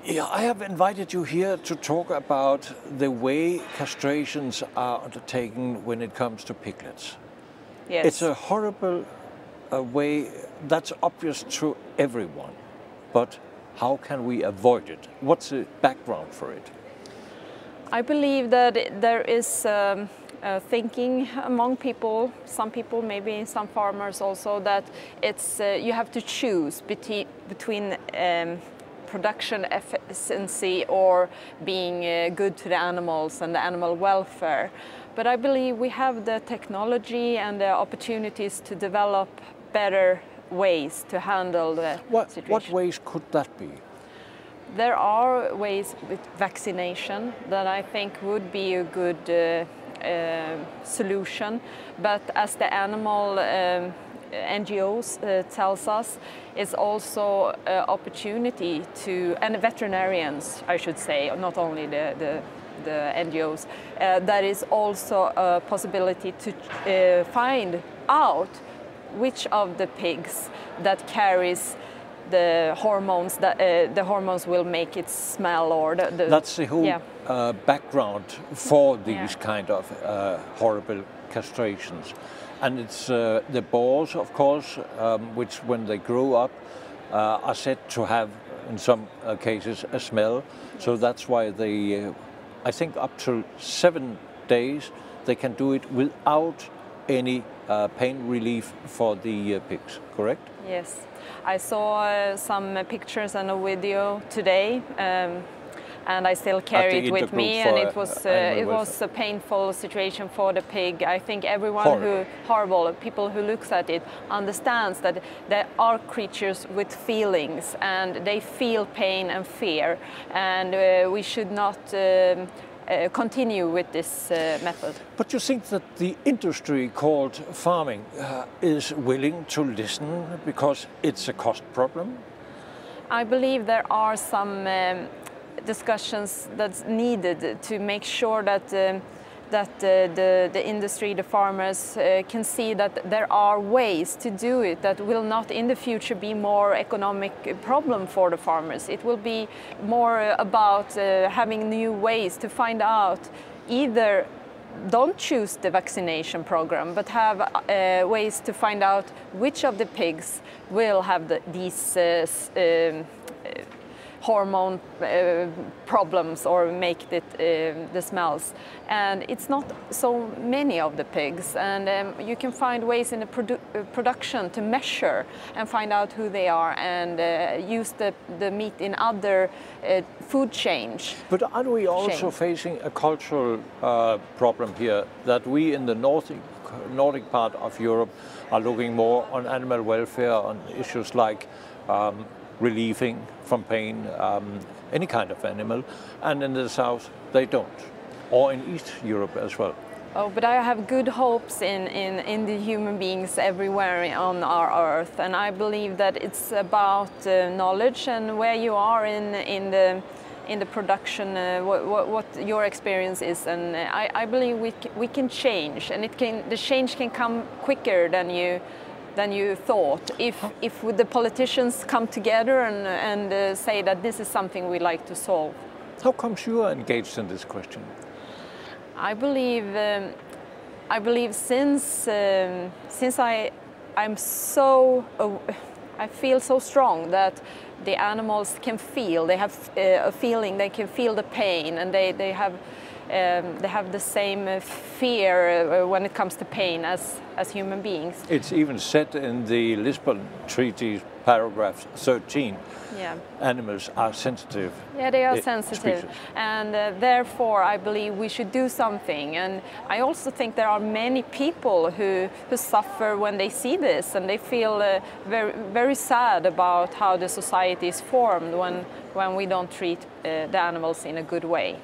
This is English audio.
Yeah, I have invited you here to talk about the way castrations are undertaken when it comes to piglets. Yes. It's a horrible way that's obvious to everyone, but how can we avoid it? What's the background for it? I believe that there is thinking among people, some people, maybe some farmers also, that it's you have to choose between production efficiency or being good to the animals and the animal welfare. But I believe we have the technology and the opportunities to develop better ways to handle the situation. What ways could that be? There are ways with vaccination that I think would be a good solution, but as the animal NGOs tells us, it's also an opportunity to, and veterinarians I should say, not only the NGOs, that is also a possibility to find out which of the pigs that carries the hormones that the hormones will make it smell, or that's the whole background for these kind of horrible castrations. And it's the boars, of course, which when they grow up are said to have, in some cases, a smell. Yes. So that's why they, I think up to 7 days, they can do it without any pain relief for the pigs, correct? Yes. I saw some pictures and a video today, and I still carry it with me, and it was a painful situation for the pig. I think everyone people who looks at it understands that there are creatures with feelings, and they feel pain and fear, and we should not continue with this method. But you think that the industry called farming is willing to listen because it's a cost problem? I believe there are some discussions that's needed to make sure that the industry, the farmers can see that there are ways to do it that will not in the future be more economic problem for the farmers. It will be more about having new ways to find out, either don't choose the vaccination program, but have ways to find out which of the pigs will have these hormone problems or make it, the smells. And it's not so many of the pigs, and you can find ways in the production to measure and find out who they are, and use the meat in other food chains. But are we also facing a cultural problem here, that we in the Nordic part of Europe are looking more on animal welfare, on issues like relieving from pain, any kind of animal, and in the south they don't, or in East Europe as well? Oh, but I have good hopes in the human beings everywhere on our earth, and I believe that it's about knowledge and where you are in the production, what your experience is, and I believe we can change, and the change can come quicker than you thought, if the politicians come together and say that this is something we like to solve. How comes you are engaged in this question? I believe since I feel so strong that the animals can feel, they have a feeling, they can feel the pain, and they have the same fear when it comes to pain as human beings. It's even said in the Lisbon Treaty, paragraph 13, animals are sensitive. Yeah, they are sensitive, species. And therefore I believe we should do something. And I also think there are many people who suffer when they see this, and they feel very, very sad about how the society is formed when we don't treat the animals in a good way.